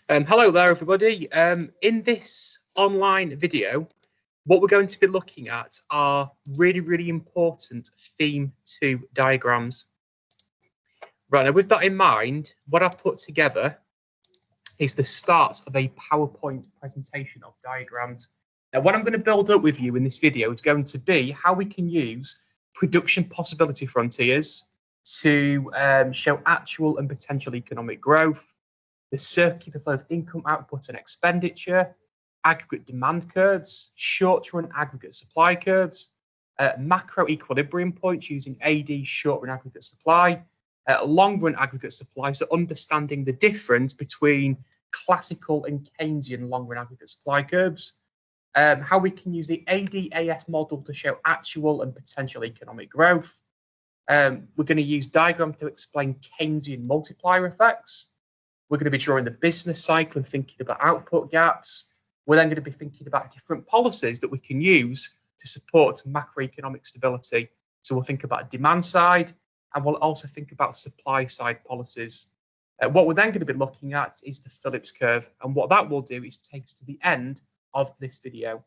Hello there, everybody. In this online video, what we're going to be looking at are really important theme 2 diagrams. Right, now with that in mind, what I've put together is the start of a PowerPoint presentation of diagrams. Now, what I'm going to build up with you in this video is going to be how we can use production possibility frontiers to show actual and potential economic growth, the circular flow of income, output and expenditure, aggregate demand curves, short-run aggregate supply curves, macro equilibrium points using AD short-run aggregate supply, long-run aggregate supply, so understanding the difference between classical and Keynesian long-run aggregate supply curves, how we can use the ADAS model to show actual and potential economic growth. We're going to use diagrams to explain Keynesian multiplier effects. We're going to be drawing the business cycle and thinking about output gaps. We're then going to be thinking about different policies that we can use to support macroeconomic stability. So we'll think about demand side, and we'll also think about supply side policies. What we're then going to be looking at is the Phillips curve. And what that will do is take us to the end of this video.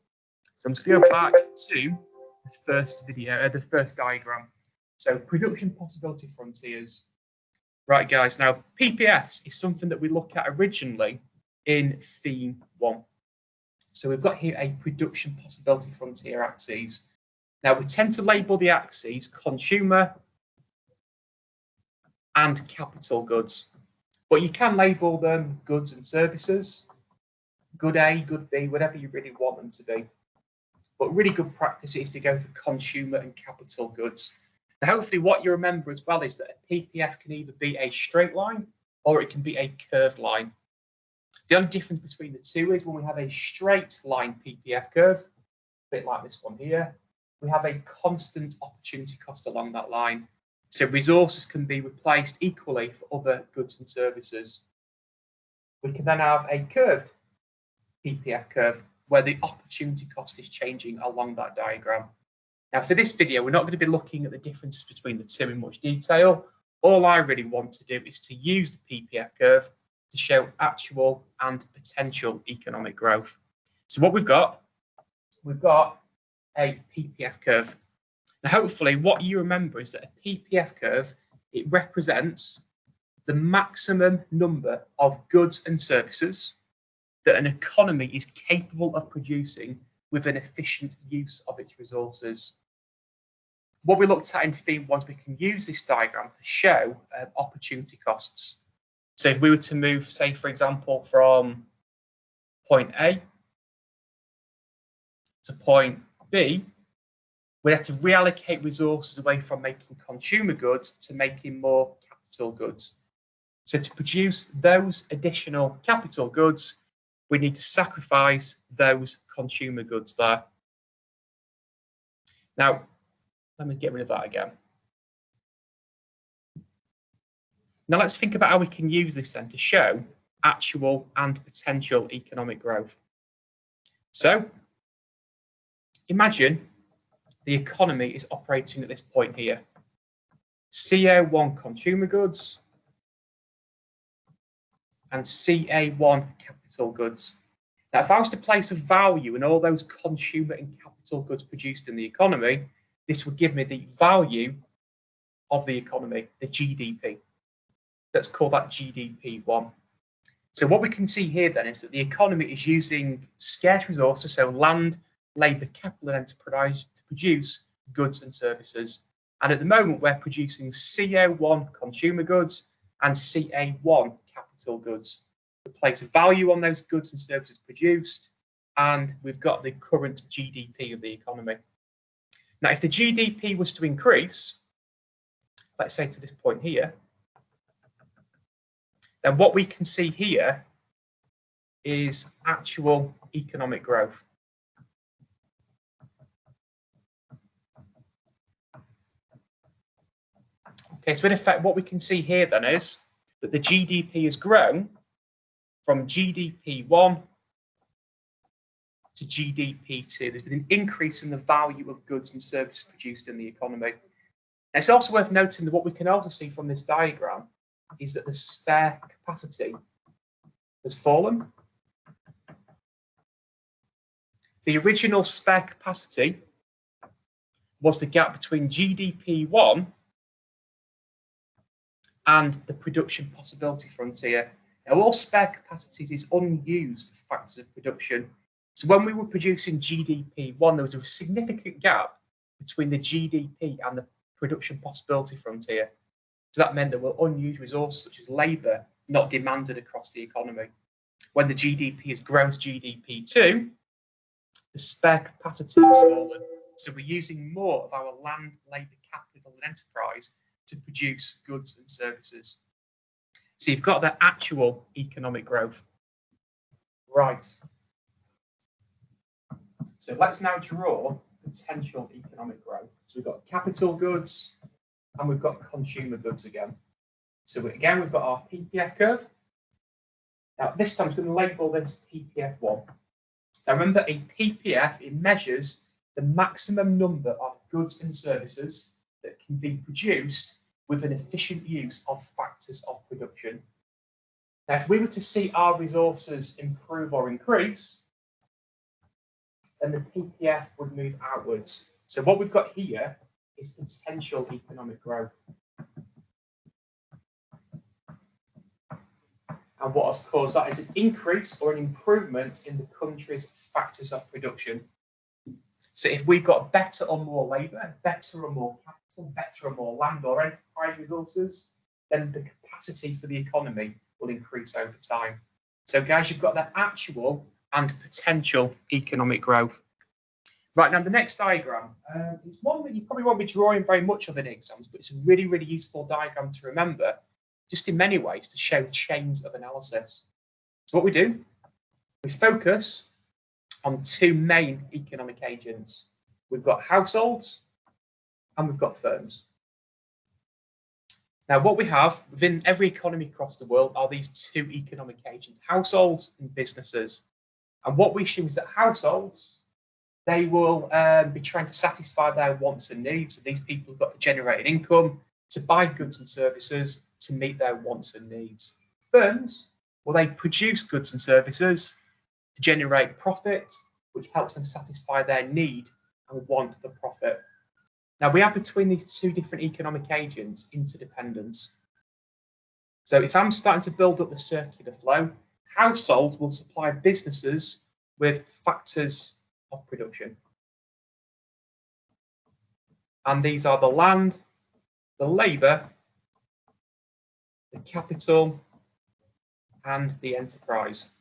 So I'm just going to go back to the first video, the first diagram. So production possibility frontiers. Right, guys, now PPFs is something that we look at originally in theme 1. So we've got here a production possibility frontier axes. Now we tend to label the axes consumer and capital goods, but you can label them goods and services, good A, good B, whatever you really want them to be. But really good practice is to go for consumer and capital goods. Now, hopefully what you remember as well is that a PPF can either be a straight line or it can be a curved line. The only difference between the two is when we have a straight line PPF curve, a bit like this one here, we have a constant opportunity cost along that line. So resources can be replaced equally for other goods and services. We can then have a curved PPF curve where the opportunity cost is changing along that diagram. Now, for this video, we're not going to be looking at the differences between the two in much detail. All I really want to do is to use the PPF curve to show actual and potential economic growth. So what we've got a PPF curve. Now, hopefully what you remember is that a PPF curve, it represents the maximum number of goods and services that an economy is capable of producing with an efficient use of its resources. What we looked at in theme 1 is we can use this diagram to show opportunity costs. So if we were to move, say, for example, from point A to point B, we'd have to reallocate resources away from making consumer goods to making more capital goods. So to produce those additional capital goods, we need to sacrifice those consumer goods there. Now, let me get rid of that again. Now let's think about how we can use this then to show actual and potential economic growth. So imagine the economy is operating at this point here. CO1 consumer goods and CA1 capital goods. Now, if I was to place a value in all those consumer and capital goods produced in the economy, this would give me the value of the economy, the GDP. Let's call that GDP1. So what we can see here then is that the economy is using scarce resources, so land, labour, capital and enterprise to produce goods and services. And at the moment, we're producing CO1 consumer goods and CA1 capital goods. We place a value on those goods and services produced, and we've got the current GDP of the economy. Now, if the GDP was to increase, let's say to this point here, then what we can see here is actual economic growth. Okay, so in effect, what we can see here then is that the GDP has grown from GDP1 to GDP2. There's been an increase in the value of goods and services produced in the economy. And it's also worth noting that what we can also see from this diagram is that the spare capacity has fallen. The original spare capacity was the gap between GDP1 and the production possibility frontier. Now, all spare capacities is unused factors of production. So when we were producing GDP1, there was a significant gap between the GDP and the production possibility frontier. So that meant there were unused resources such as labour not demanded across the economy. When the GDP has grown to GDP2, the spare capacity has fallen. So we're using more of our land, labour, capital and enterprise to produce goods and services. So you've got the actual economic growth. Right. So let's now draw potential economic growth. So we've got capital goods and we've got consumer goods again. So again, we've got our PPF curve. Now this time I'm going to label this PPF1. Now remember, a PPF, it measures the maximum number of goods and services that can be produced with an efficient use of factors of production. Now, if we were to see our resources improve or increase, then the PPF would move outwards. So what we've got here is potential economic growth. And what has caused that is an increase or an improvement in the country's factors of production. So if we've got better or more labour, better or more capital, better or more land or enterprise resources, then the capacity for the economy will increase over time. So guys, you've got the actual and potential economic growth. Right, now the next diagram, it's one that you probably won't be drawing very much of in exams, but it's a really, really useful diagram to remember, just in many ways to show chains of analysis. So what we do, we focus on two main economic agents. We've got households and we've got firms. Now, what we have within every economy across the world are these two economic agents, households and businesses. And what we assume is that households, they will be trying to satisfy their wants and needs. And these people have got to generate an income to buy goods and services to meet their wants and needs. Firms, well, they produce goods and services to generate profit, which helps them satisfy their need and want for profit. Now, we have between these two different economic agents interdependence. So if I'm starting to build up the circular flow, households will supply businesses with factors of production. And these are the land, the labour, the capital, and the enterprise.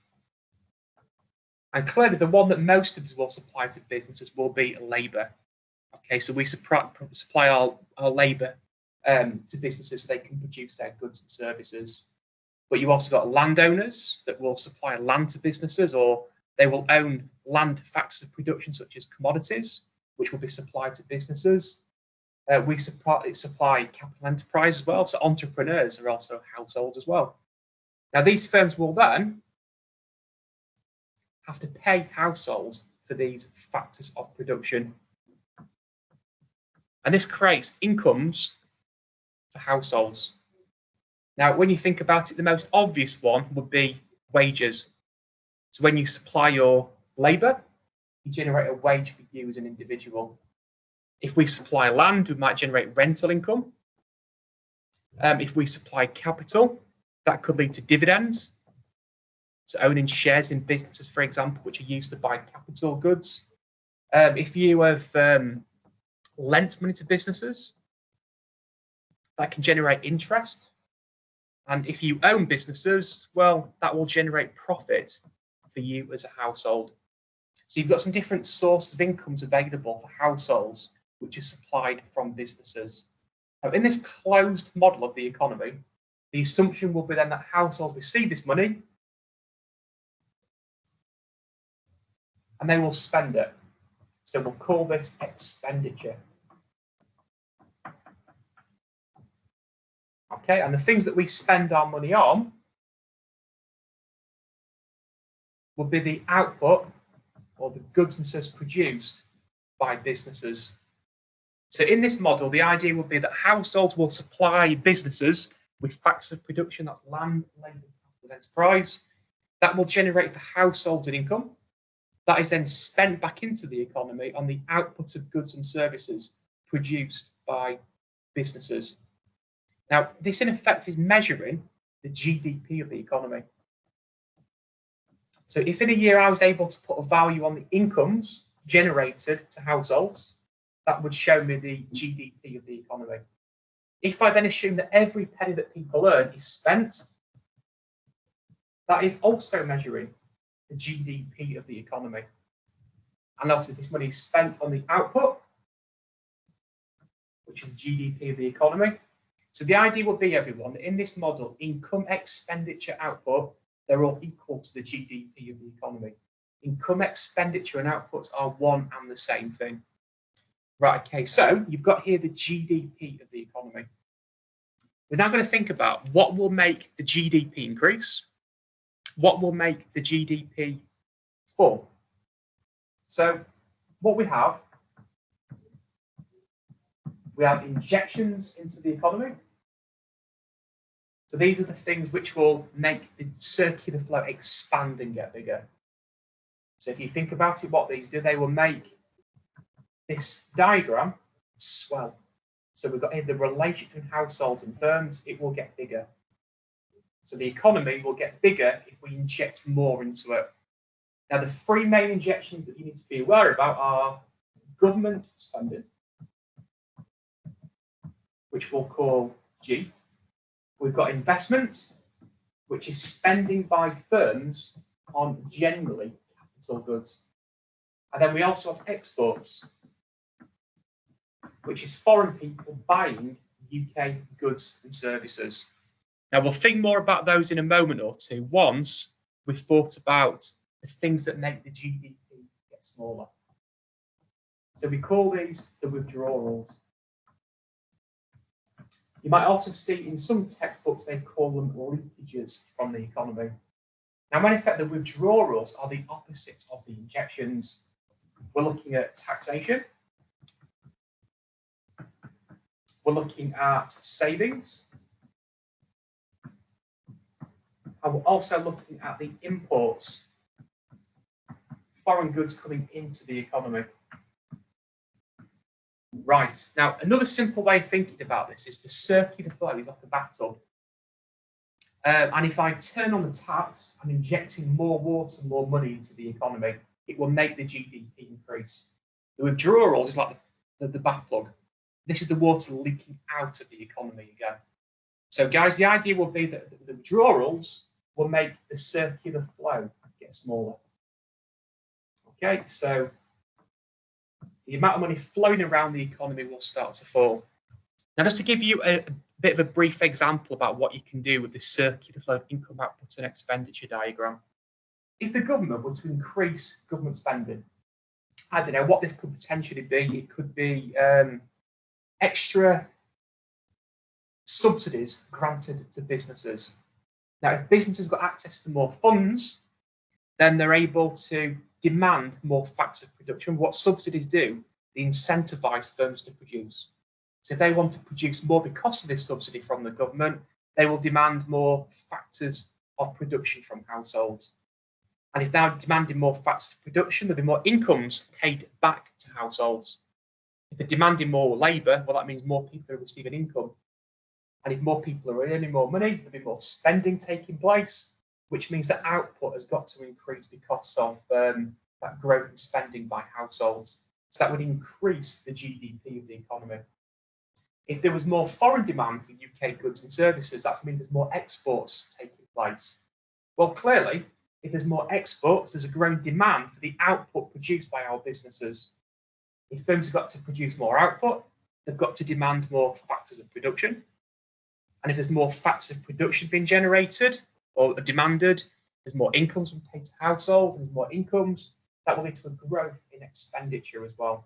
And clearly, the one that most of us will supply to businesses will be labour. Okay, so we supply our labour to businesses so they can produce their goods and services. But you also got landowners that will supply land to businesses, or they will own land factors of production such as commodities, which will be supplied to businesses. We supply capital enterprise as well, so entrepreneurs are also households as well. Now, these firms will then have to pay households for these factors of production. And this creates incomes for households. Now, when you think about it, the most obvious one would be wages. So when you supply your labour, you generate a wage for you as an individual. If we supply land, we might generate rental income. If we supply capital, that could lead to dividends. So owning shares in businesses, for example, which are used to buy capital goods. If you have lent money to businesses, that can generate interest. And if you own businesses, well, that will generate profit for you as a household. So you've got some different sources of incomes available for households, which are supplied from businesses. Now, in this closed model of the economy, the assumption will be then that households receive this money and they will spend it. So we'll call this expenditure. Okay, and the things that we spend our money on will be the output or the goods and services produced by businesses. So in this model, the idea would be that households will supply businesses with factors of production, that's land, labour, capital, enterprise. That will generate for households and income. That is then spent back into the economy on the output of goods and services produced by businesses. Now, this in effect is measuring the GDP of the economy. So if in a year I was able to put a value on the incomes generated to households, that would show me the GDP of the economy. If I then assume that every penny that people earn is spent, that is also measuring the GDP of the economy. And obviously this money is spent on the output, which is GDP of the economy. So the idea would be, everyone, that in this model, income, expenditure, output, they're all equal to the GDP of the economy. Income, expenditure, and outputs are one and the same thing. Right, okay, so you've got here the GDP of the economy. We're now going to think about what will make the GDP increase, what will make the GDP fall. So what we have injections into the economy. So these are the things which will make the circular flow expand and get bigger. So if you think about it, what these do, they will make this diagram swell. So we've got here the relationship between households and firms, it will get bigger. So the economy will get bigger if we inject more into it. Now, the three main injections that you need to be aware about are government spending, which we'll call G. We've got investment, which is spending by firms on generally capital goods. And then we also have exports, which is foreign people buying UK goods and services. Now, we'll think more about those in a moment or two once we've thought about the things that make the GDP get smaller. So we call these the withdrawals. You might also see in some textbooks they call them leakages from the economy. Now, in effect, the withdrawals are the opposite of the injections. We're looking at taxation. We're looking at savings. And we're also looking at the imports, foreign goods coming into the economy. Right, now another simple way of thinking about this is the circular flow is like a bathtub. And if I turn on the taps, I'm injecting more water, more money into the economy. It will make the GDP increase. The withdrawals is like the bath plug. This is the water leaking out of the economy again. So guys, the idea will be that the withdrawals will make the circular flow get smaller. Okay, so the amount of money flowing around the economy will start to fall. Now, just to give you a bit of a brief example about what you can do with this circular flow of income, output, and expenditure diagram. If the government were to increase government spending, I don't know what this could potentially be. It could be extra subsidies granted to businesses. Now, if businesses got access to more funds, then they're able to demand more factors of production. What subsidies do, they incentivize firms to produce. So if they want to produce more because of this subsidy from the government, they will demand more factors of production from households. And if they're demanding more factors of production, there'll be more incomes paid back to households. If they're demanding more labour, well, that means more people are receiving income. And if more people are earning more money, there'll be more spending taking place, which means that output has got to increase because of that growth in spending by households. So that would increase the GDP of the economy. If there was more foreign demand for UK goods and services, that means there's more exports taking place. Well, clearly, if there's more exports, there's a growing demand for the output produced by our businesses. If firms have got to produce more output, they've got to demand more factors of production. And if there's more factors of production being generated or demanded, there's more incomes being paid to households, and there's more incomes, that will lead to a growth in expenditure as well.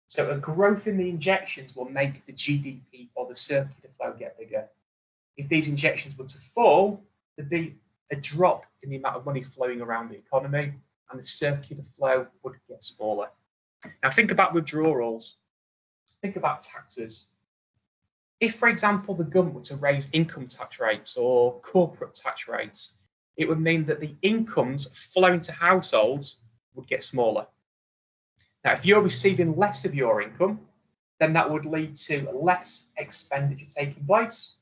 So a growth in the injections will make the GDP or the circular flow get bigger. If these injections were to fall, there'd be a drop in the amount of money flowing around the economy, and the circular flow would get smaller. Now think about withdrawals. Think about taxes. If, for example, the government were to raise income tax rates or corporate tax rates, it would mean that the incomes flowing to households would get smaller. Now, if you're receiving less of your income, then that would lead to less expenditure taking place.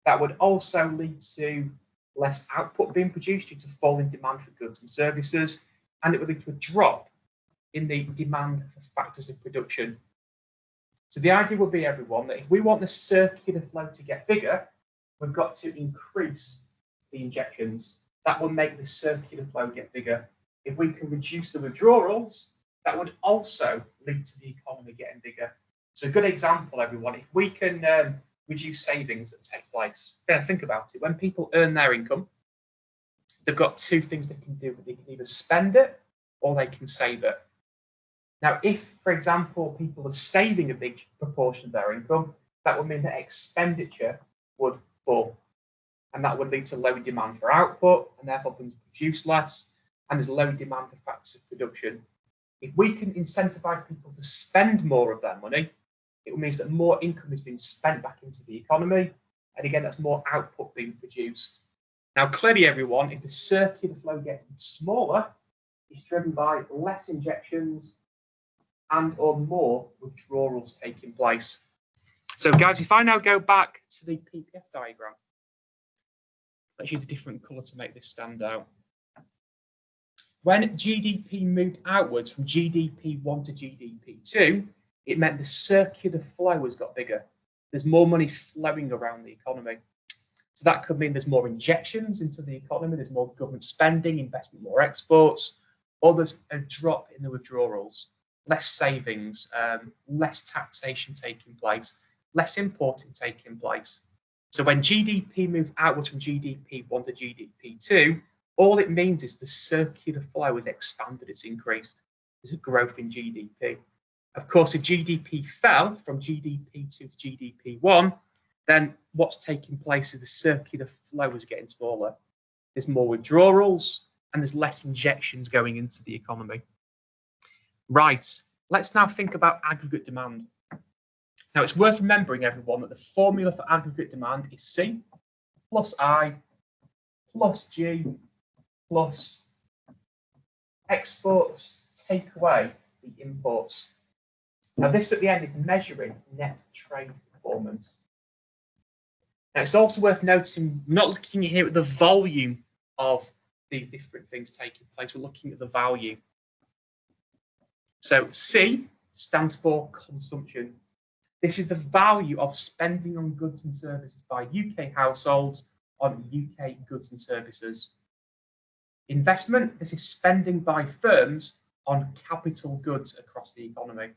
That would also lead to less output being produced due to falling demand for goods and services, and it would lead to a drop in the demand for factors of production. So the idea would be, everyone, that if we want the circular flow to get bigger, we've got to increase the injections. That will make the circular flow get bigger. If we can reduce the withdrawals, that would also lead to the economy getting bigger. So a good example, everyone, if we can reduce savings that take place. Think about it. When people earn their income, they've got two things they can do. They can either spend it or they can save it. Now, if, for example, people are saving a big proportion of their income, that would mean that expenditure would fall. And that would lead to lower demand for output, and therefore things produce less, and there's lower demand for factors of production. If we can incentivize people to spend more of their money, it means that more income is being spent back into the economy. And again, that's more output being produced. Now, clearly, everyone, if the circular flow gets smaller, it's driven by less injections and or more withdrawals taking place. So, guys, if I now go back to the PPF diagram, let's use a different colour to make this stand out. When GDP moved outwards from GDP1 to GDP2, it meant the circular flow has got bigger. There's more money flowing around the economy. So that could mean there's more injections into the economy, there's more government spending, investment, more exports, or there's a drop in the withdrawals, less savings, less taxation taking place, less importing taking place. So when GDP moves outwards from GDP1 to GDP2, all it means is the circular flow has expanded, it's increased. There's a growth in GDP. Of course, if GDP fell from GDP2 to GDP1, then what's taking place is the circular flow is getting smaller. There's more withdrawals and there's less injections going into the economy. Right, let's now think about aggregate demand. Now, it's worth remembering, everyone, that the formula for aggregate demand is C plus I plus G plus exports take away the imports. Now, this at the end is measuring net trade performance. Now, it's also worth noting, we're not looking here at the volume of these different things taking place, we're looking at the value. So C stands for consumption. This is the value of spending on goods and services by UK households on UK goods and services. Investment, this is spending by firms on capital goods across the economy.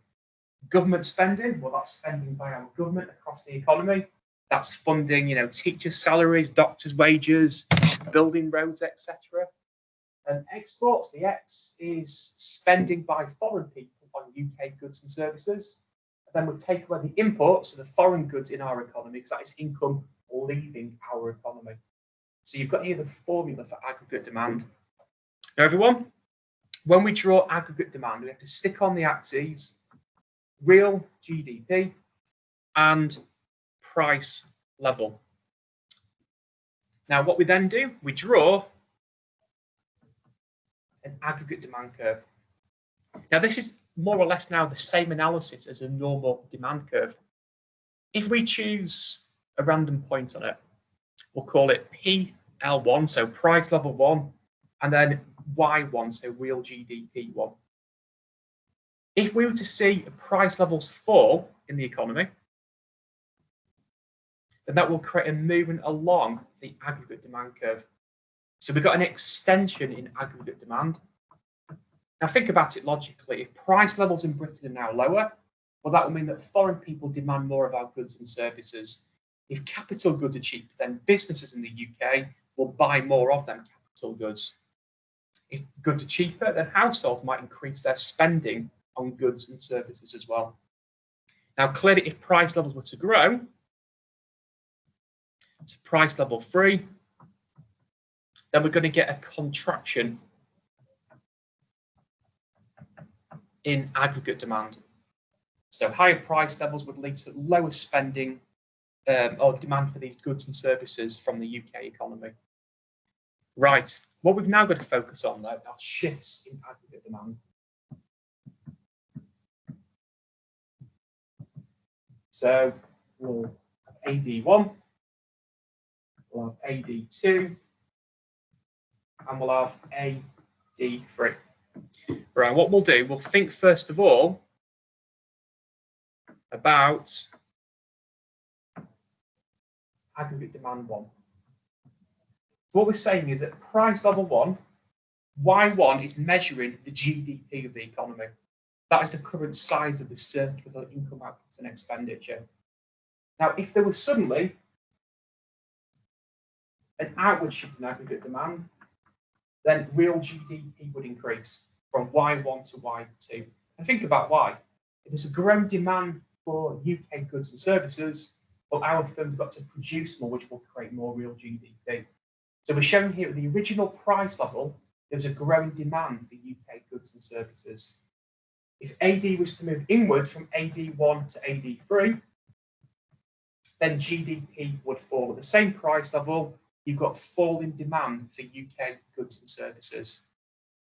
Government spending, well, that's spending by our government across the economy. That's funding, teachers' salaries, doctors' wages, building roads, etc. And exports, the X, is spending by foreign people on UK goods and services. Then we take away the imports, so the foreign goods in our economy, because that is income leaving our economy. So you've got here the formula for aggregate demand. Now, everyone, when we draw aggregate demand, we have to stick on the axes real GDP and price level. Now, what we then do, we draw an aggregate demand curve. Now, this is more or less now the same analysis as a normal demand curve. If we choose a random point on it, we'll call it PL1, so price level 1, and then Y1, so real GDP 1. If we were to see price levels fall in the economy, then that will create a movement along the aggregate demand curve. So we've got an extension in aggregate demand. Now, think about it logically. If price levels in Britain are now lower, well, that will mean that foreign people demand more of our goods and services. If capital goods are cheap, then businesses in the UK will buy more of them capital goods. If goods are cheaper, then households might increase their spending on goods and services as well. Now, clearly, if price levels were to grow to price level 3, then we're going to get a contraction in aggregate demand. So higher price levels would lead to lower spending or demand for these goods and services from the UK economy. Right, what we've now got to focus on though are shifts in aggregate demand. So we'll have AD1, we'll have AD2, and we'll have AD3. Right, what we'll do, we'll think first of all about aggregate demand 1. So what we're saying is that price level 1, Y1 is measuring the GDP of the economy. That is the current size of the circular income output and expenditure. Now, if there was suddenly an outward shift in aggregate demand, then real GDP would increase from Y1 to Y2. And think about why. If there's a growing demand for UK goods and services, well, our firms have got to produce more, which will create more real GDP. So we're showing here at the original price level, there's a growing demand for UK goods and services. If AD was to move inwards from AD1 to AD3, then GDP would fall. At the same price level, you've got falling demand for UK goods and services.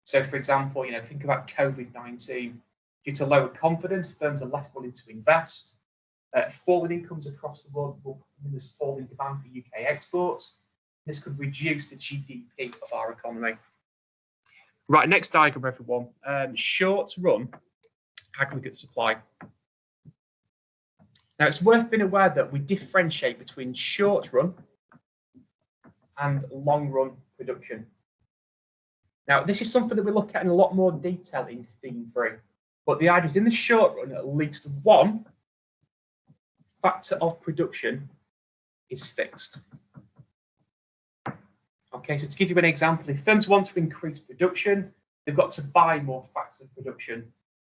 So, for example, think about COVID-19. Due to lower confidence, firms are less willing to invest. Falling incomes across the world will mean there's falling demand for UK exports. This could reduce the GDP of our economy. Right, next diagram, everyone. Short-run aggregate supply. Now, it's worth being aware that we differentiate between short-run and long-run production. Now, this is something that we look at in a lot more detail in theme 3. But the idea is in the short run, at least one factor of production is fixed. Okay, so to give you an example, if firms want to increase production, they've got to buy more factors of production.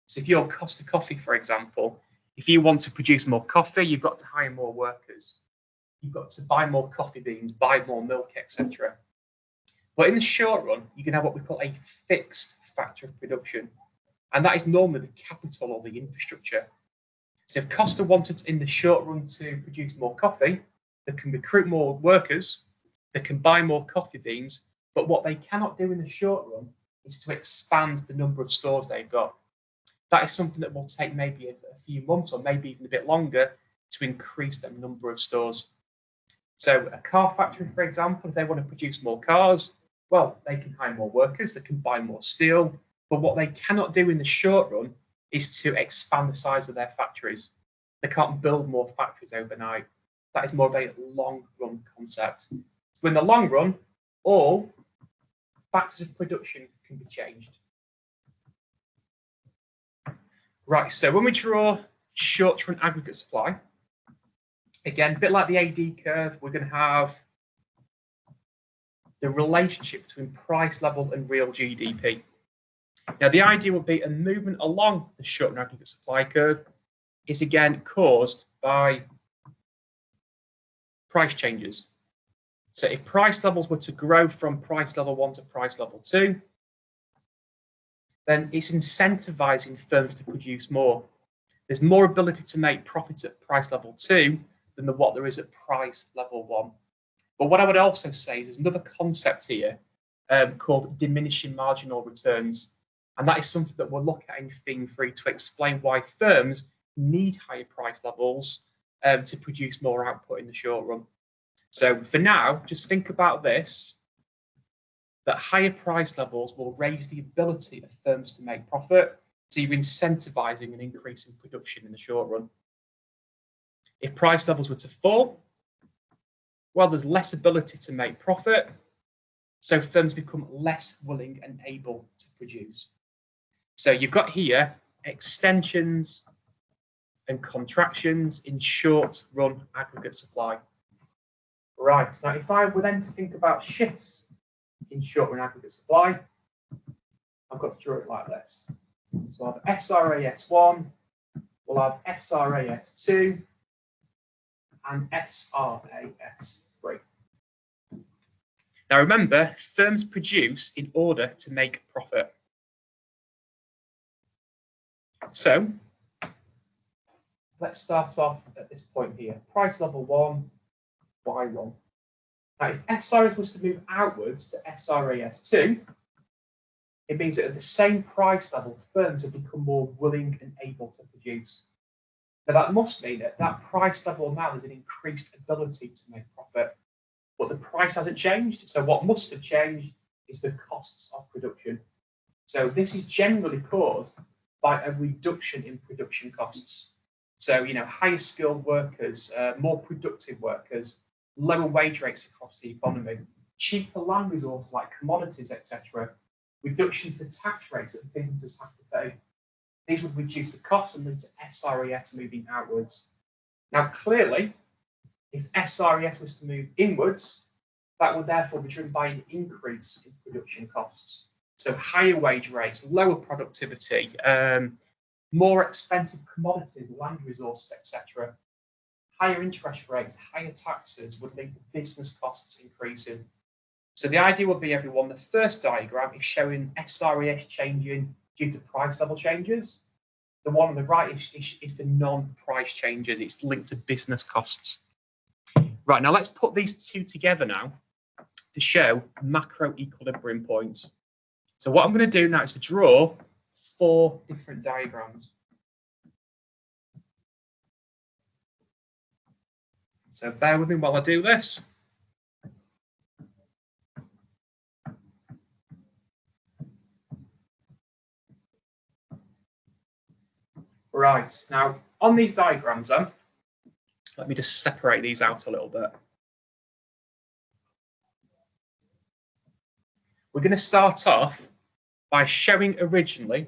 So if your cost of coffee, for example, if you want to produce more coffee, you've got to hire more workers. You've got to buy more coffee beans, buy more milk, etc. But in the short run, you can have what we call a fixed factor of production. And that is normally the capital or the infrastructure. So if Costa wanted in the short run to produce more coffee, they can recruit more workers, they can buy more coffee beans, but what they cannot do in the short run is to expand the number of stores they've got. That is something that will take maybe a few months or maybe even a bit longer to increase the number of stores. So a car factory, for example, if they want to produce more cars, well, they can hire more workers, they can buy more steel, but what they cannot do in the short run is to expand the size of their factories. They can't build more factories overnight. That is more of a long run concept. So in the long run, all factors of production can be changed. Right, so when we draw short-run aggregate supply, again, a bit like the AD curve, we're going to have the relationship between price level and real GDP. Now, the idea would be a movement along the short-run aggregate supply curve is again caused by price changes. So if price levels were to grow from price level 1 to price level 2, then it's incentivizing firms to produce more. There's more ability to make profits at price level 2 than what there is at price level 1. But what I would also say is there's another concept here called diminishing marginal returns. And that is something that we'll look at in theme 3 to explain why firms need higher price levels to produce more output in the short run. So for now, just think about this, that higher price levels will raise the ability of firms to make profit, so you're incentivizing an increase in production in the short run. If price levels were to fall, well, there's less ability to make profit, so firms become less willing and able to produce. So you've got here extensions and contractions in short-run aggregate supply. Right, now if I were then to think about shifts in short-run aggregate supply, I've got to draw it like this. So I'll have SRAS1, we'll have SRAS2, and SRAS3. Now remember, firms produce in order to make profit. So let's start off at this point here. Price level 1, Y1. Now, if SRS was to move outwards to SRAS2, it means that at the same price level, firms have become more willing and able to produce. Now, that must mean that that price level now is an increased ability to make profit, but the price hasn't changed. So what must have changed is the costs of production. So this is generally caused by a reduction in production costs. So, higher skilled workers, more productive workers, lower wage rates across the economy, cheaper land resources like commodities, etc., reductions to tax rates that businesses have to pay. These would reduce the costs and lead to SRES moving outwards. Now, clearly, if SRES was to move inwards, that would therefore be driven by an increase in production costs. So higher wage rates, lower productivity, more expensive commodities, land resources, etc. Higher interest rates, higher taxes would lead to business costs increasing. So the idea would be, everyone, the first diagram is showing SRES changing due to price level changes. The one on the right is the non-price changes. It's linked to business costs. Right, now let's put these two together now to show macro equilibrium points. So what I'm going to do now is to draw 4 different diagrams. So bear with me while I do this. Right, now on these diagrams then, let me just separate these out a little bit. We're going to start off by showing originally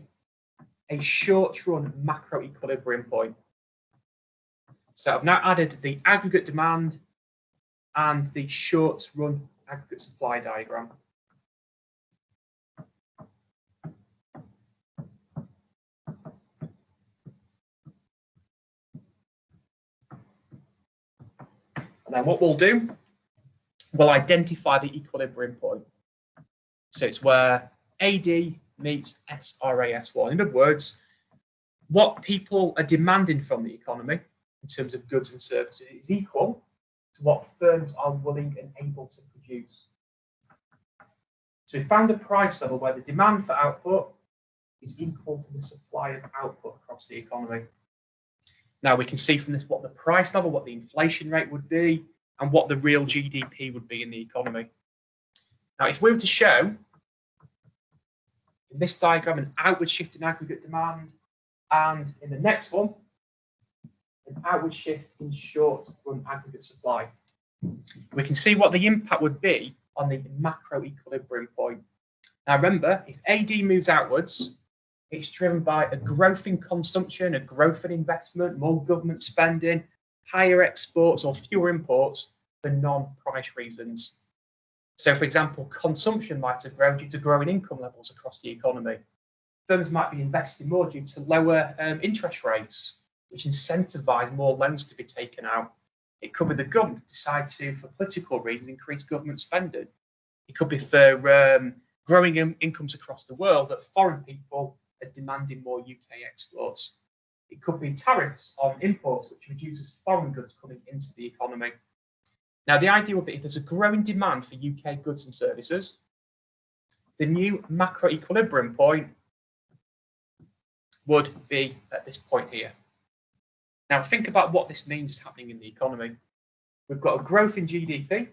a short-run macro equilibrium point. So I've now added the aggregate demand and the short-run aggregate supply diagram. And then what we'll do, we'll identify the equilibrium point. So it's where AD meets SRAS1. In other words, what people are demanding from the economy in terms of goods and services is equal to what firms are willing and able to produce. So we found a price level where the demand for output is equal to the supply of output across the economy. Now we can see from this what the price level, what the inflation rate would be, and what the real GDP would be in the economy. Now, if we were to show in this diagram an outward shift in aggregate demand, and in the next one, an outward shift in short-run aggregate supply, we can see what the impact would be on the macro equilibrium point. Now, remember, if AD moves outwards, it's driven by a growth in consumption, a growth in investment, more government spending, higher exports or fewer imports for non-price reasons. So, for example, consumption might have grown due to growing income levels across the economy. Firms might be investing more due to lower interest rates, which incentivize more loans to be taken out. It could be the government decide to, for political reasons, increase government spending. It could be for growing incomes across the world that foreign people are demanding more UK exports. It could be tariffs on imports, which reduces foreign goods coming into the economy. Now, the idea would be if there's a growing demand for UK goods and services, the new macro equilibrium point would be at this point here. Now, think about what this means is happening in the economy. We've got a growth in GDP.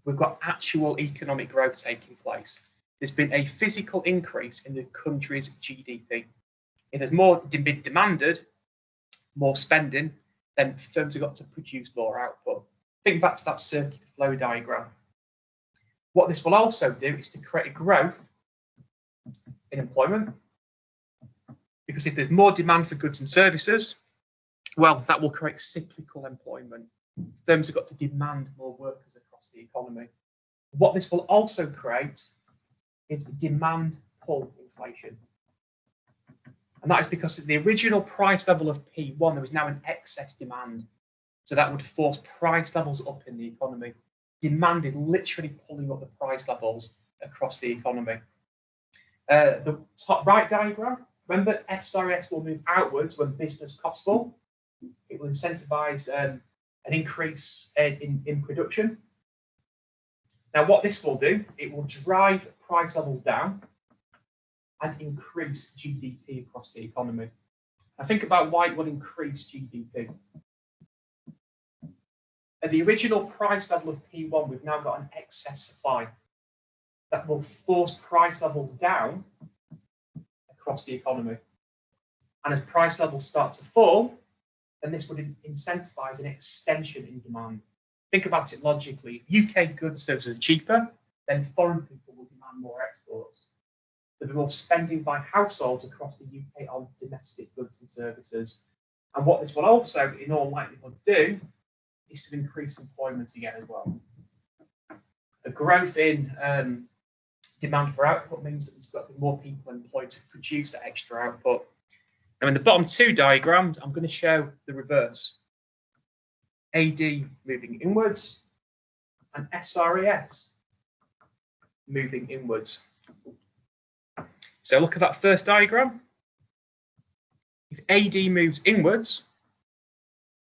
We've got actual economic growth taking place. There's been a physical increase in the country's GDP. If there's more been demanded, more spending, then firms have got to produce more output. Think back to that circular flow diagram. What this will also do is to create a growth in employment, because if there's more demand for goods and services, well, that will create cyclical employment. Firms have got to demand more workers across the economy. What this will also create is demand pull inflation. And that is because at the original price level of P1, there is now an excess demand. So that would force price levels up in the economy. Demand is literally pulling up the price levels across the economy. The top right diagram, remember SRS will move outwards when business costs fall. It will incentivize an increase in production. Now, what this will do, it will drive price levels down and increase GDP across the economy. Now, think about why it will increase GDP. At the original price level of P1, we've now got an excess supply that will force price levels down across the economy. And as price levels start to fall, then this would incentivize an extension in demand. Think about it logically. If UK goods are cheaper, then foreign people will demand more exports. There'll be more spending by households across the UK on domestic goods and services. And what this will also, in all likelihood, do is to increase employment again as well. A growth in demand for output means that there's got to be more people employed to produce that extra output. Now, in the bottom two diagrams, I'm going to show the reverse. AD moving inwards and SRAS moving inwards. So look at that first diagram. If AD moves inwards,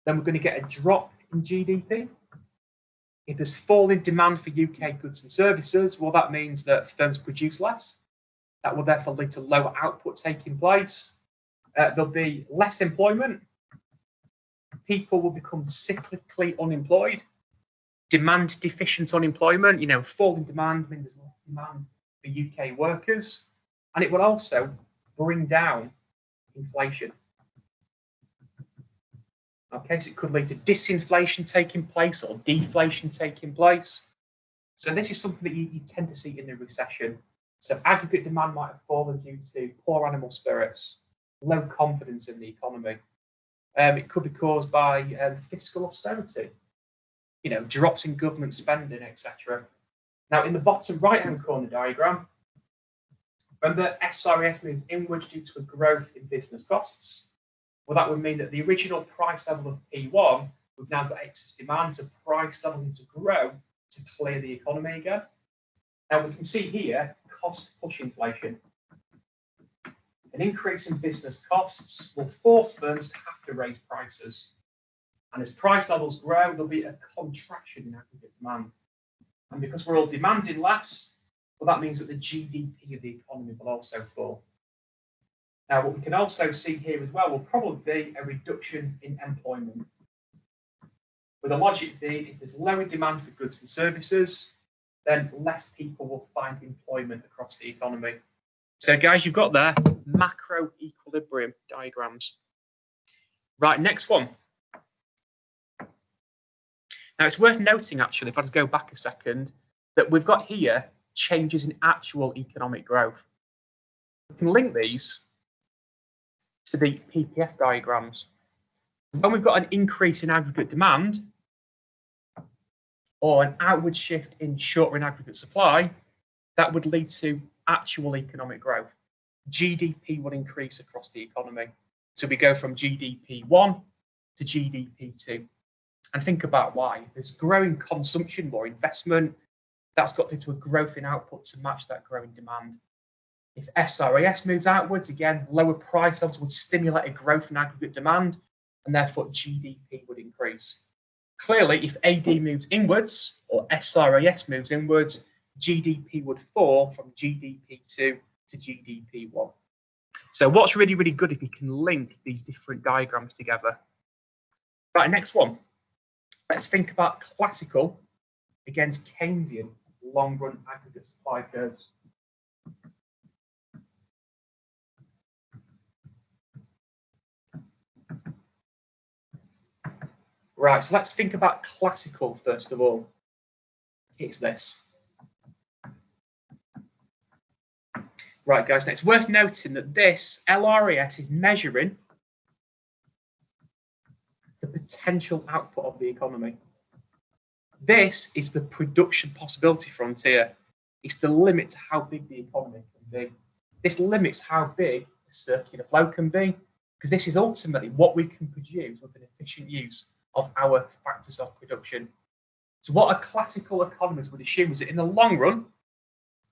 then we're going to get a drop in GDP. If there's falling demand for UK goods and services, well, that means that firms produce less. That will therefore lead to lower output taking place. There'll be less employment. People will become cyclically unemployed. Demand deficient unemployment, falling demand means there's less demand for UK workers. And it will also bring down inflation. Okay, so it could lead to disinflation taking place or deflation taking place. So this is something that you tend to see in the recession. So aggregate demand might have fallen due to poor animal spirits, low confidence in the economy. It could be caused by fiscal austerity, drops in government spending, etc. Now, in the bottom right-hand corner diagram, remember SRAS moves inwards due to a growth in business costs. Well, that would mean that the original price level of P1, we've now got excess demand, so price levels need to grow to clear the economy again. Now, we can see here cost push inflation. An increase in business costs will force firms to have to raise prices. And as price levels grow, there'll be a contraction in aggregate demand. And because we're all demanding less, well, that means that the GDP of the economy will also fall. Now, what we can also see here as well will probably be a reduction in employment. With the logic being, if there's lower demand for goods and services, then less people will find employment across the economy. So, guys, you've got there macro equilibrium diagrams. Right, next one. Now, it's worth noting, actually, if I just go back a second, that we've got here changes in actual economic growth. We can link these to the PPF diagrams. When we've got an increase in aggregate demand or an outward shift in short-run aggregate supply, that would lead to actual economic growth. GDP would increase across the economy. So we go from GDP 1 to GDP 2. And think about why. There's growing consumption, more investment. That's got to a growth in output to match that growing demand. If SRAS moves outwards, again, lower price levels would stimulate a growth in aggregate demand, and therefore GDP would increase. Clearly, if AD moves inwards or SRAS moves inwards, GDP would fall from GDP2 to GDP1. So what's really, really good if you can link these different diagrams together. Right, next one. Let's think about classical against Keynesian long-run aggregate supply curves. Right, so let's think about classical first of all. It's this. Right, guys, now it's worth noting that this LRAS is measuring the potential output of the economy. This is the production possibility frontier. It's the limit to how big the economy can be. This limits how big the circular flow can be, because this is ultimately what we can produce with an efficient use of our factors of production. So what a classical economist would assume is that in the long run,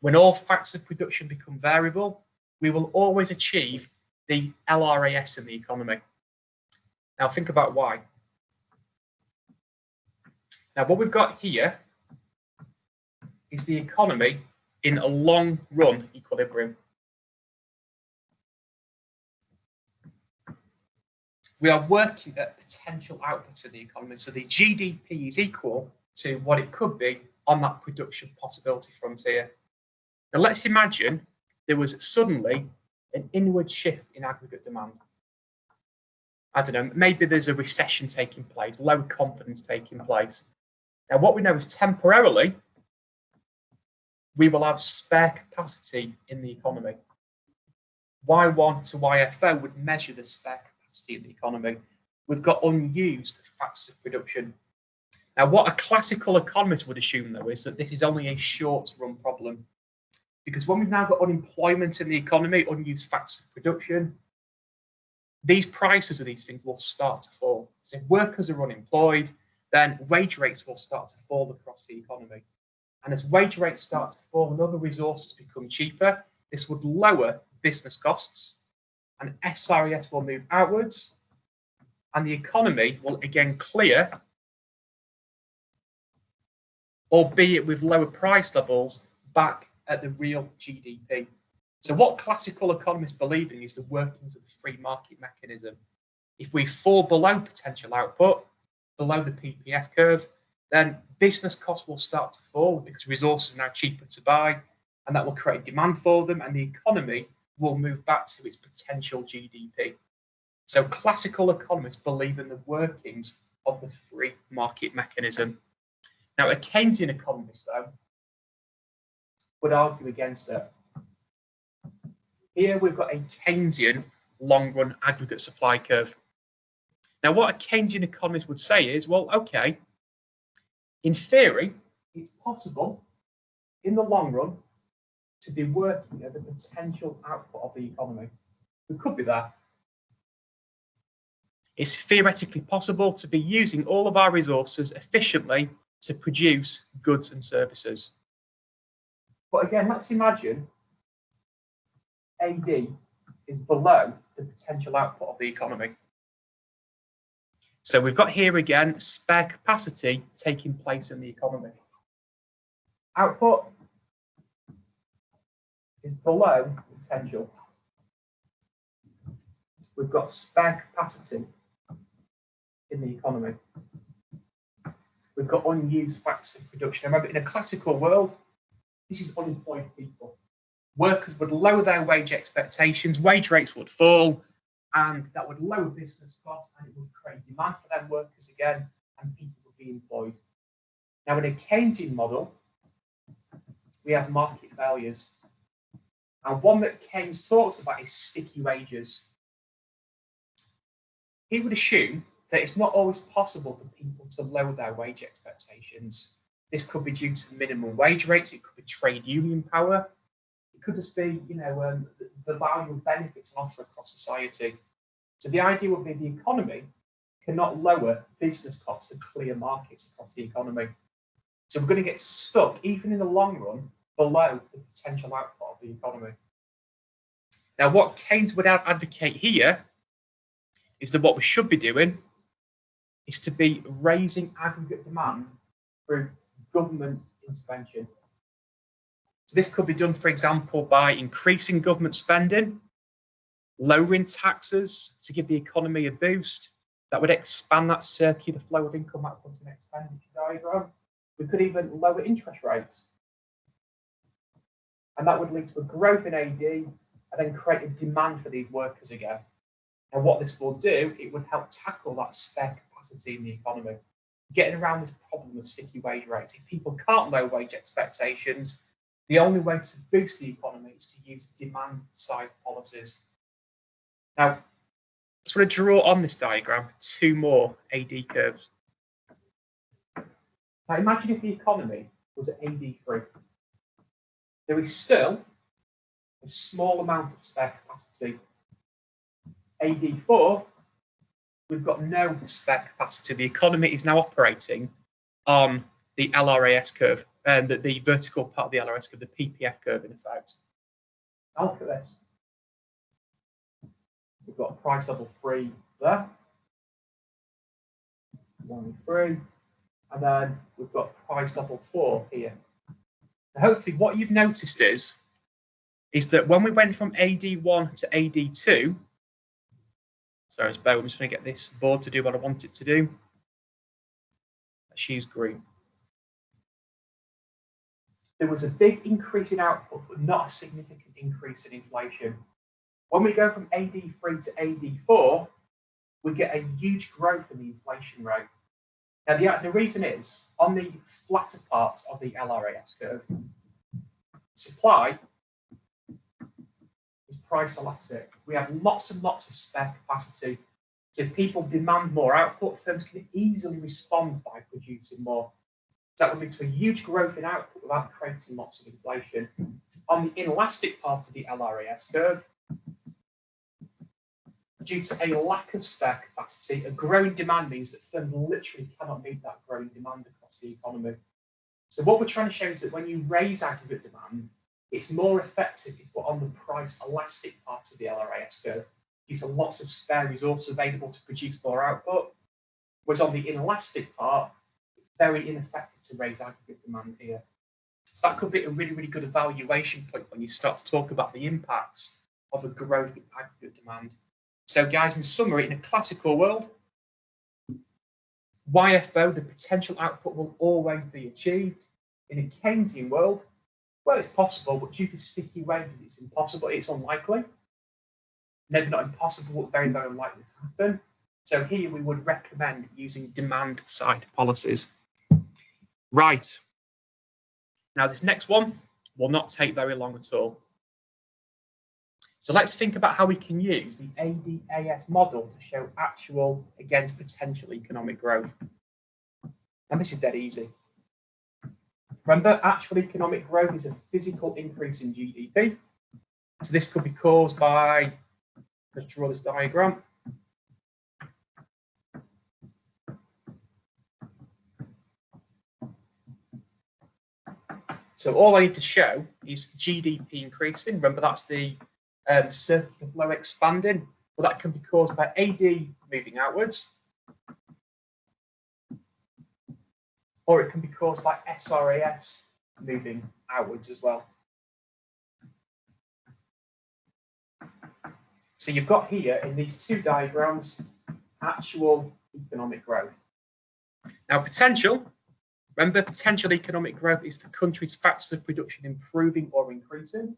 when all factors of production become variable, we will always achieve the LRAS in the economy. Now think about why. Now what we've got here is the economy in a long run equilibrium. We are working at potential output of the economy. So the GDP is equal to what it could be on that production possibility frontier. Now let's imagine there was suddenly an inward shift in aggregate demand. I don't know, maybe there's a recession taking place, low confidence taking place. Now what we know is temporarily, we will have spare capacity in the economy. Y1 to YFO would measure the spare capacity in the economy. We've got unused factors of production. Now, what a classical economist would assume, though, is that this is only a short-run problem. Because when we've now got unemployment in the economy, unused factors of production, these prices of these things will start to fall. So if workers are unemployed, then wage rates will start to fall across the economy. And as wage rates start to fall and other resources become cheaper, this would lower business costs, and SRES will move outwards, and the economy will again clear, albeit with lower price levels, back at the real GDP. So what classical economists believe in is the workings of the free market mechanism. If we fall below potential output, below the PPF curve, then business costs will start to fall because resources are now cheaper to buy, and that will create demand for them, and the economy will move back to its potential GDP. So classical economists believe in the workings of the free market mechanism. Now, a Keynesian economist, though, would argue against it. Here we've got a Keynesian long-run aggregate supply curve. Now, what a Keynesian economist would say is, well, okay, in theory, it's possible in the long run to be working at the potential output of the economy. We could be there. It's theoretically possible to be using all of our resources efficiently to produce goods and services. But again, let's imagine AD is below the potential output of the economy. So we've got here again spare capacity taking place in the economy. Output is below potential. We've got spare capacity in the economy. We've got unused factors of production. Remember, in a classical world, this is unemployed people. Workers would lower their wage expectations, wage rates would fall, and that would lower business costs, and it would create demand for them workers again, and people would be employed. Now, in a Keynesian model, we have market failures. And one that Keynes talks about is sticky wages. He would assume that it's not always possible for people to lower their wage expectations. This could be due to minimum wage rates, it could be trade union power, it could just be, the value of benefits on offer across society. So the idea would be the economy cannot lower business costs to clear markets across the economy. So we're going to get stuck, even in the long run, below the potential output of the economy. Now, what Keynes would advocate here is that what we should be doing is to be raising aggregate demand through government intervention. So this could be done, for example, by increasing government spending, lowering taxes to give the economy a boost. That would expand that circular flow of income output and expenditure diagram. We could even lower interest rates. And that would lead to a growth in AD and then create a demand for these workers again. And what this will do, it would help tackle that spare capacity in the economy, getting around this problem of sticky wage rates. If people can't lower wage expectations, the only way to boost the economy is to use demand-side policies. Now, I just want to draw on this diagram two more AD curves. Now, imagine if the economy was at AD3. There is still a small amount of spare capacity. AD4, we've got no spare capacity. The economy is now operating on the LRAS curve, and the vertical part of the LRAS curve, the PPF curve, in effect. Now look at this. We've got price level 3 there, 1 and 3, and then we've got price level 4 here. Hopefully what you've noticed is that when we went from AD1 to AD2, sorry, it's bear, I'm just going to get this board to do what I want it to do. Let's use green. There was a big increase in output, but not a significant increase in inflation. When we go from AD3 to AD4, we get a huge growth in the inflation rate. Now, the reason is, on the flatter part of the LRAS curve, supply is price elastic. We have lots and lots of spare capacity. So if people demand more output, firms can easily respond by producing more. So that would lead to a huge growth in output without creating lots of inflation. On the inelastic part of the LRAS curve, due to a lack of spare capacity, a growing demand means that firms literally cannot meet that growing demand across the economy. So what we're trying to show is that when you raise aggregate demand, it's more effective if we're on the price elastic part of the LRAS curve, due to lots of spare resources available to produce more output. Whereas on the inelastic part, it's very ineffective to raise aggregate demand here. So that could be a really, really good evaluation point when you start to talk about the impacts of a growth in aggregate demand. So guys, in summary, in a classical world, YFO, the potential output will always be achieved. In a Keynesian world, well, it's possible, but due to sticky wages, it's impossible. It's unlikely. Maybe not impossible, but very, very unlikely to happen. So here we would recommend using demand-side policies. Right. Now, this next one will not take very long at all. So let's think about how we can use the ADAS model to show actual against potential economic growth. And this is dead easy. Remember, actual economic growth is a physical increase in GDP. So this could be caused by, let's draw this diagram. So all I need to show is GDP increasing. Remember, that's the circular flow expanding. Well, that can be caused by AD moving outwards, or it can be caused by SRAS moving outwards as well. So you've got here in these two diagrams actual economic growth. Now, potential, remember, potential economic growth is the country's factors of production improving or increasing.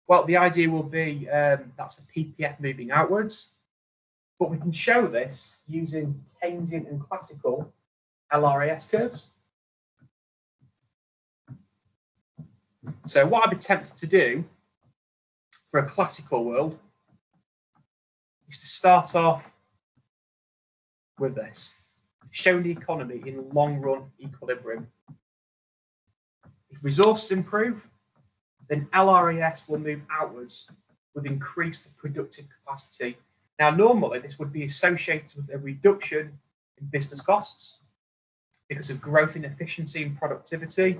Well, the idea will be that's the PPF moving outwards, but we can show this using Keynesian and classical LRAS curves. So what I'd be tempted to do for a classical world is to start off with this, showing the economy in long-run equilibrium. If resources improve, then LRAS will move outwards with increased productive capacity. Now, normally this would be associated with a reduction in business costs because of growth in efficiency and productivity.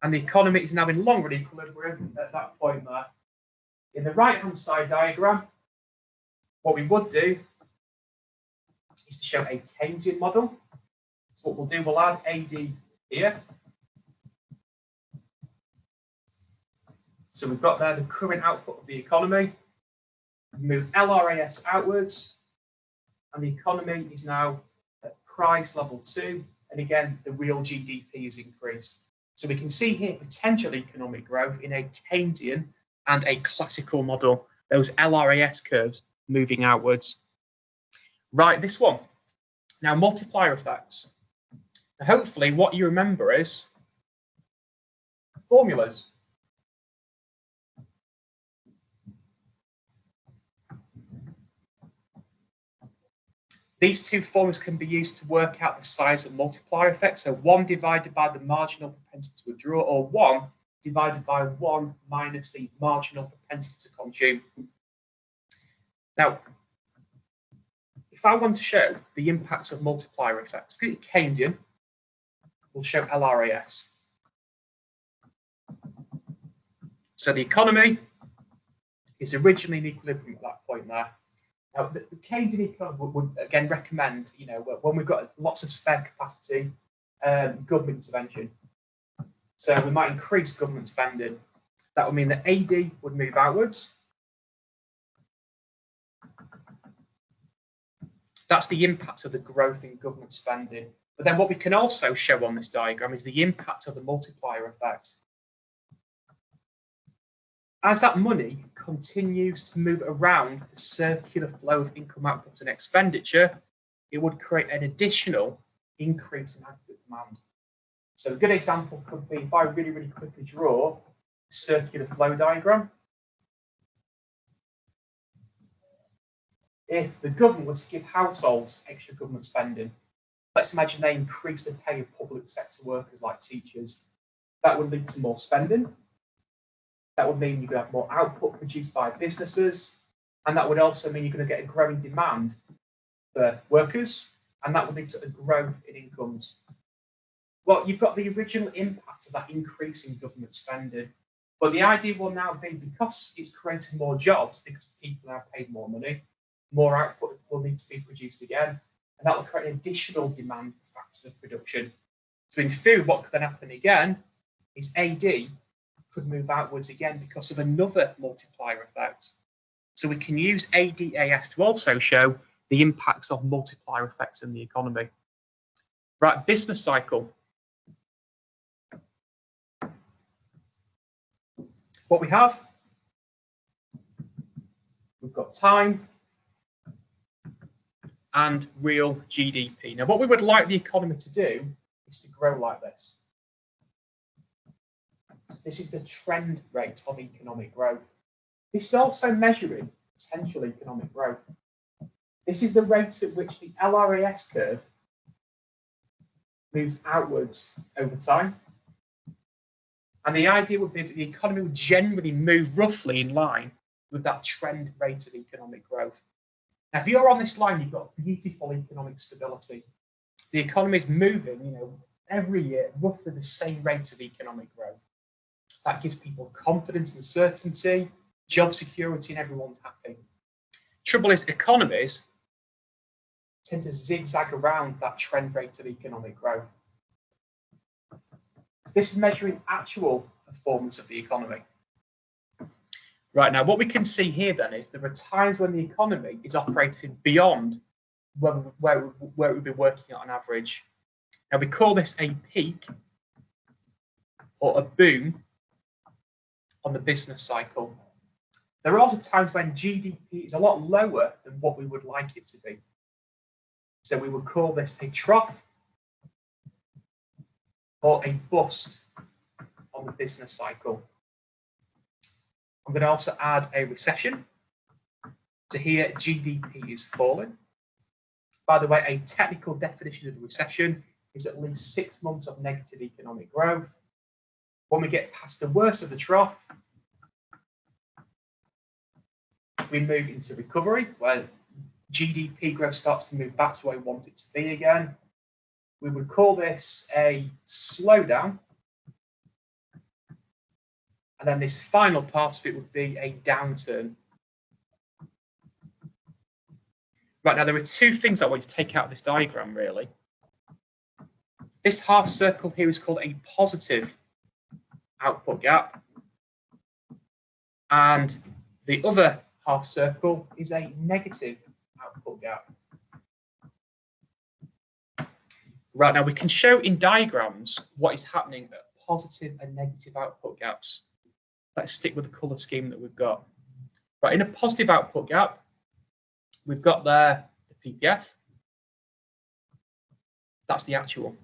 And the economy is now in long-run equilibrium at that point there. In the right-hand side diagram, what we would do is to show a Keynesian model. So what we'll do, we'll add AD here. So we've got there the current output of the economy. We move LRAS outwards, and the economy is now at price level 2. And again, the real GDP is increased. So we can see here potential economic growth in a Keynesian and a classical model, those LRAS curves moving outwards. Right, this one. Now, multiplier effects. Now, hopefully what you remember is formulas. These two formulas can be used to work out the size of multiplier effect. So 1 divided by the marginal propensity to withdraw, or 1 divided by 1 minus the marginal propensity to consume. Now, if I want to show the impacts of multiplier effects, Keynesian will show LRAS. So the economy is originally in equilibrium at that point there. Now, the Keynesian economy would again recommend, when we've got lots of spare capacity, government intervention. So we might increase government spending. That would mean that AD would move outwards. That's the impact of the growth in government spending. But then what we can also show on this diagram is the impact of the multiplier effect. As that money continues to move around the circular flow of income, output and expenditure, it would create an additional increase in aggregate demand. So a good example could be if I really, really quickly draw a circular flow diagram. If the government was to give households extra government spending, let's imagine they increase the pay of public sector workers like teachers, that would lead to more spending. That would mean you're going to have more output produced by businesses, and that would also mean you're going to get a growing demand for workers, and that would lead to a growth in incomes. Well, you've got the original impact of that increase in government spending, but the idea will now be because it's creating more jobs, because people are paid more money, more output will need to be produced again, and that will create an additional demand for factors of production. So in theory, what could then happen again is AD could move outwards again because of another multiplier effect. So we can use ADAS to also show the impacts of multiplier effects in the economy. Right, business cycle. What we have, we've got time and real GDP. Now, what we would like the economy to do is to grow like this. This is the trend rate of economic growth. This is also measuring potential economic growth. This is the rate at which the LRAS curve moves outwards over time. And the idea would be that the economy would generally move roughly in line with that trend rate of economic growth. Now, if you're on this line, you've got beautiful economic stability. The economy is moving, every year, roughly the same rate of economic growth. That gives people confidence and certainty, job security, and everyone's happy. Trouble is, economies tend to zigzag around that trend rate of economic growth. This is measuring actual performance of the economy. Right, now what we can see here then is there are times when the economy is operating beyond where it would be working at on average. Now we call this a peak or a boom on the business cycle. There are also times when GDP is a lot lower than what we would like it to be. So we would call this a trough or a bust on the business cycle. I'm going to also add a recession. So here, GDP is falling. By the way, a technical definition of the recession is at least 6 months of negative economic growth. When we get past the worst of the trough, we move into recovery, where GDP growth starts to move back to where we want it to be again. We would call this a slowdown. And then this final part of it would be a downturn. Right, now there are two things I want you to take out of this diagram, really. This half circle here is called a positive output gap. And the other half circle is a negative output gap. Right, now we can show in diagrams what is happening at positive and negative output gaps. Let's stick with the colour scheme that we've got. Right, in a positive output gap, we've got there the PPF. That's the actual.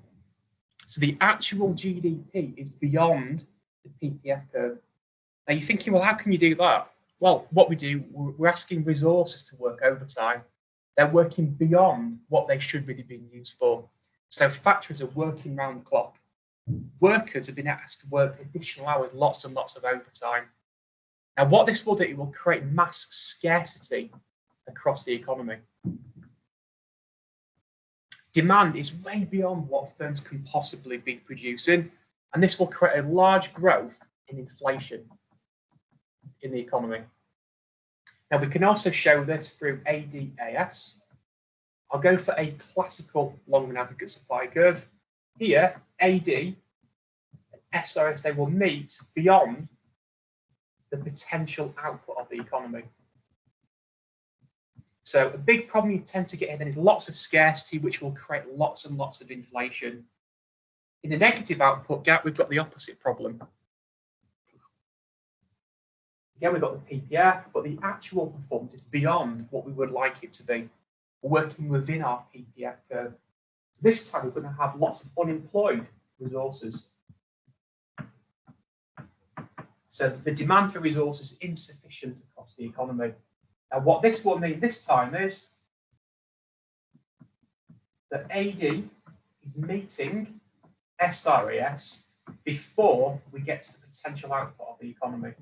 So the actual GDP is beyond the PPF curve. Now you're thinking, well, how can you do that? Well, what we do, we're asking resources to work overtime. They're working beyond what they should really be used for. So factories are working round the clock. Workers have been asked to work additional hours, lots and lots of overtime. Now, what this will do, it will create mass scarcity across the economy. Demand is way beyond what firms can possibly be producing, and this will create a large growth in inflation in the economy. Now, we can also show this through ADAS. I'll go for a classical long and aggregate supply curve. Here, AD, SRS they will meet beyond the potential output of the economy. So a big problem you tend to get here then is lots of scarcity, which will create lots and lots of inflation. In the negative output gap, we've got the opposite problem. Again, we've got the PPF, but the actual performance is beyond what we would like it to be, working within our PPF curve. So this time, we're going to have lots of unemployed resources. So the demand for resources is insufficient across the economy. Now, what this will mean this time is that AD is meeting SRAS before we get to the potential output of the economy.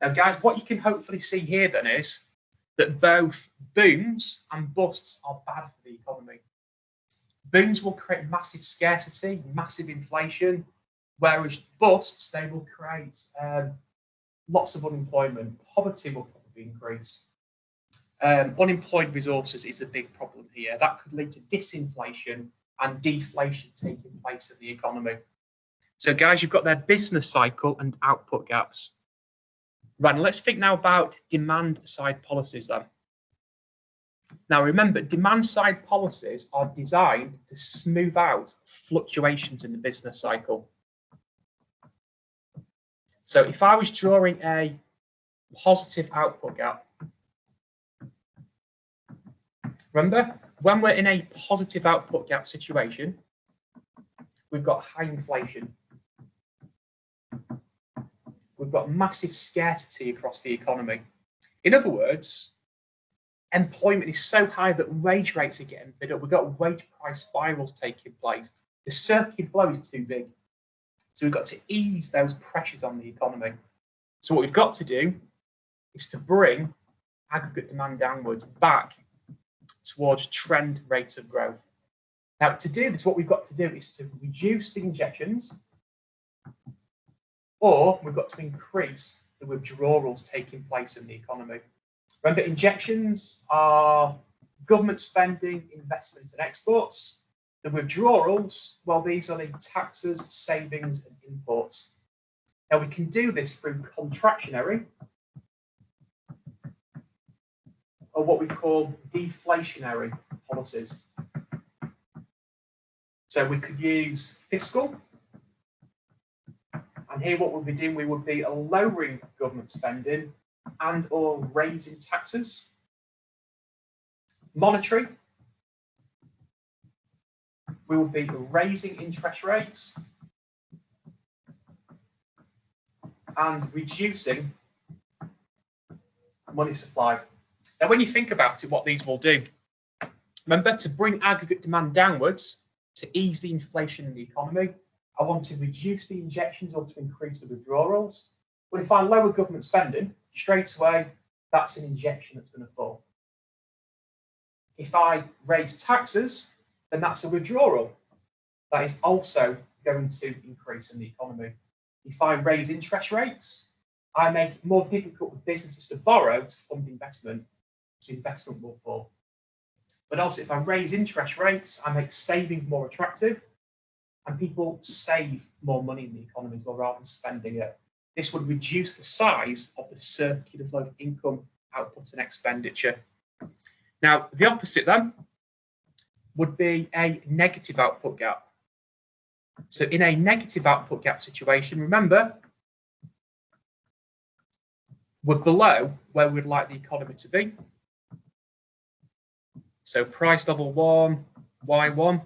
Now, guys, what you can hopefully see here then is that both booms and busts are bad for the economy. Booms will create massive scarcity, massive inflation, whereas busts, they will create lots of unemployment. Poverty will probably increase. Unemployed resources is the big problem here. That could lead to disinflation and deflation taking place in the economy. So, guys, you've got their business cycle and output gaps. Right, and let's think now about demand side policies then. Now, remember, demand side policies are designed to smooth out fluctuations in the business cycle. So if I was drawing a positive output gap, remember, when we're in a positive output gap situation, we've got high inflation. We've got massive scarcity across the economy. In other words, employment is so high that wage rates are getting bid up. We've got wage price spirals taking place. The circular flow is too big. So we've got to ease those pressures on the economy. So what we've got to do is to bring aggregate demand downwards back towards trend rates of growth. Now, to do this, what we've got to do is to reduce the injections, or we've got to increase the withdrawals taking place in the economy. Remember, injections are government spending, investment and exports. The withdrawals, well, these are the taxes, savings and imports. Now, we can do this through contractionary or what we call deflationary policies. So we could use fiscal. And here what we'll be doing, we would be lowering government spending and or raising taxes. Monetary, we will be raising interest rates and reducing money supply. Now, when you think about it, what these will do, remember, to bring aggregate demand downwards, to ease the inflation in the economy, I want to reduce the injections or to increase the withdrawals. But if I lower government spending, straight away, that's an injection that's going to fall. If I raise taxes, then that's a withdrawal. That is also going to increase in the economy. If I raise interest rates, I make it more difficult for businesses to borrow to fund investment, so investment will fall. But also, if I raise interest rates, I make savings more attractive, and people save more money in the economy as well rather than spending it. This would reduce the size of the circular flow of income, output and expenditure. Now, the opposite then would be a negative output gap. So in a negative output gap situation, remember, we're below where we'd like the economy to be. So price level 1, Y1.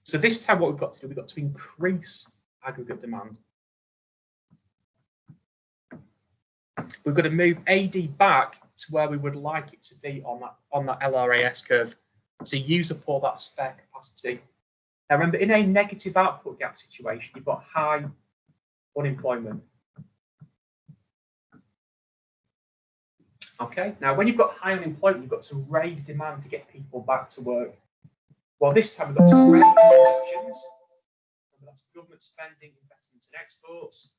So this time what we've got to do, we've got to increase aggregate demand. We've got to move AD back to where we would like it to be on that LRAS curve to use up all that spare capacity. Now remember, in a negative output gap situation, you've got high unemployment. Okay, now when you've got high unemployment, you've got to raise demand to get people back to work. Well, this time we've got to raise injections. That's government spending, investments and exports.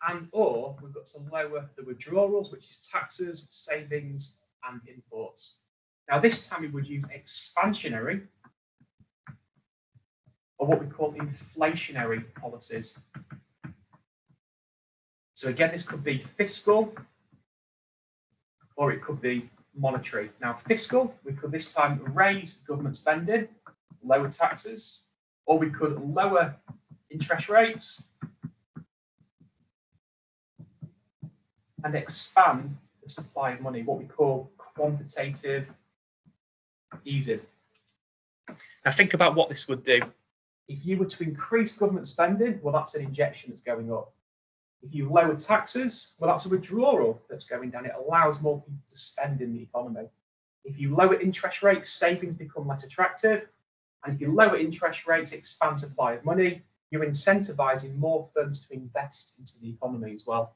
And or we've got to lower the withdrawals, which is taxes, savings and imports. Now this time we would use expansionary or what we call inflationary policies. So again, this could be fiscal, or it could be monetary. Now, fiscal, we could this time raise government spending, lower taxes, or we could lower interest rates and expand the supply of money, what we call quantitative easing. Now, think about what this would do. If you were to increase government spending, well, that's an injection that's going up. If you lower taxes, well, that's a withdrawal that's going down. It allows more people to spend in the economy. If you lower interest rates, savings become less attractive. And if you lower interest rates, expand supply of money, you're incentivizing more firms to invest into the economy as well.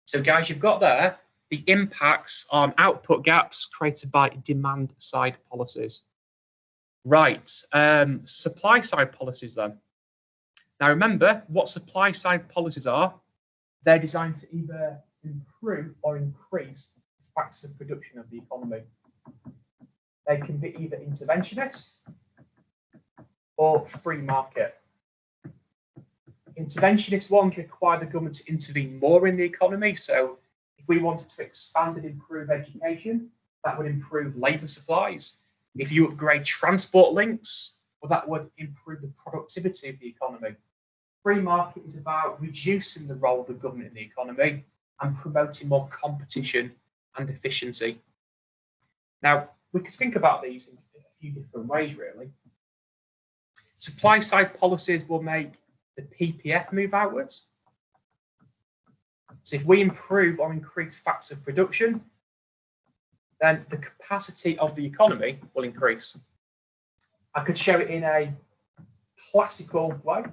So, guys, you've got there the impacts on output gaps created by demand side policies. Right, supply side policies then. Now, remember what supply side policies are. They're designed to either improve or increase the factors of production of the economy. They can be either interventionist or free market. Interventionist ones require the government to intervene more in the economy. So if we wanted to expand and improve education, that would improve labour supplies. If you upgrade transport links, well, that would improve the productivity of the economy. Free market is about reducing the role of the government in the economy and promoting more competition and efficiency. Now, we could think about these in a few different ways, really. Supply side policies will make the PPF move outwards. So if we improve or increase factors of production, then the capacity of the economy will increase. I could show it in a classical way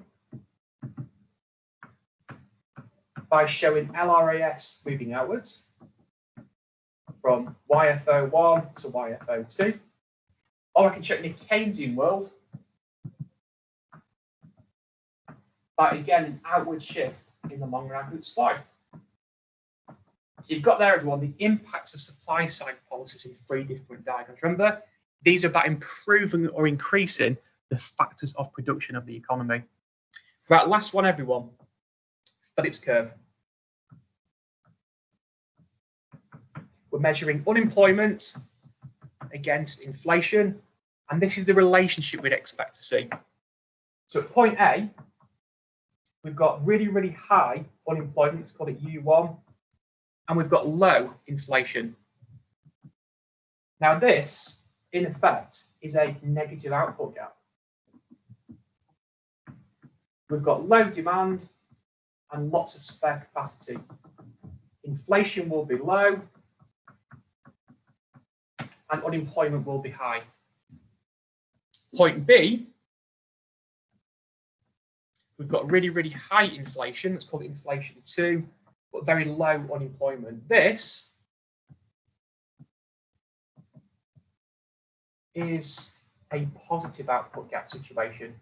by showing LRAS moving outwards from YFO1 to YFO2. Or I can show it in a Keynesian world by, again, an outward shift in the long run aggregate supply. So you've got there, everyone, the impacts of supply side policies in three different diagrams. Remember, these are about improving or increasing the factors of production of the economy. Right, last one, everyone. Phillips curve. We're measuring unemployment against inflation, and this is the relationship we'd expect to see. So at point A, we've got really, really high unemployment, let's call it U1, and we've got low inflation. Now this, in effect, is a negative output gap. We've got low demand and lots of spare capacity. Inflation will be low and unemployment will be high. Point B, we've got really, really high inflation, let's call it inflation 2, but very low unemployment. This is a positive output gap situation.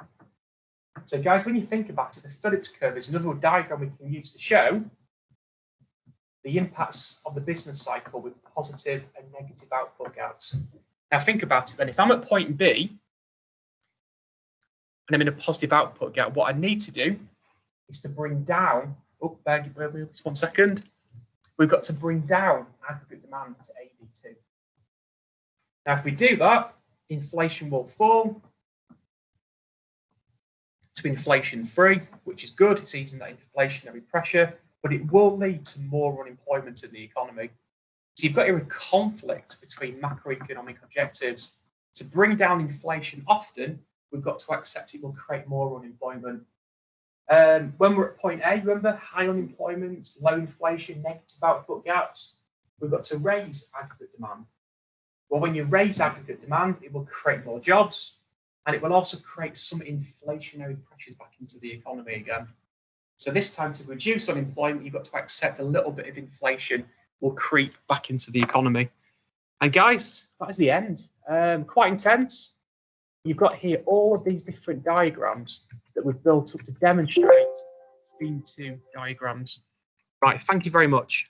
So guys, when you think about it, the Phillips curve is another diagram we can use to show the impacts of the business cycle with positive and negative output gaps. Now think about it then, if I'm at point B and I'm in a positive output gap, what I need to do is to bring down, just 1 second, we've got to bring down aggregate demand to AD2. Now if we do that, inflation will fall to inflation 3, which is good, it's easing that inflationary pressure, but it will lead to more unemployment in the economy. So you've got here a conflict between macroeconomic objectives. To bring down inflation often, we've got to accept it will create more unemployment. When we're at point A, remember, high unemployment, low inflation, negative output gaps, we've got to raise aggregate demand. Well, when you raise aggregate demand, it will create more jobs, and it will also create some inflationary pressures back into the economy again. So this time, to reduce unemployment, you've got to accept a little bit of inflation will creep back into the economy. And guys, that is the end. Quite intense. You've got here all of these different diagrams that we've built up to demonstrate theme 2 diagrams. Right, thank you very much.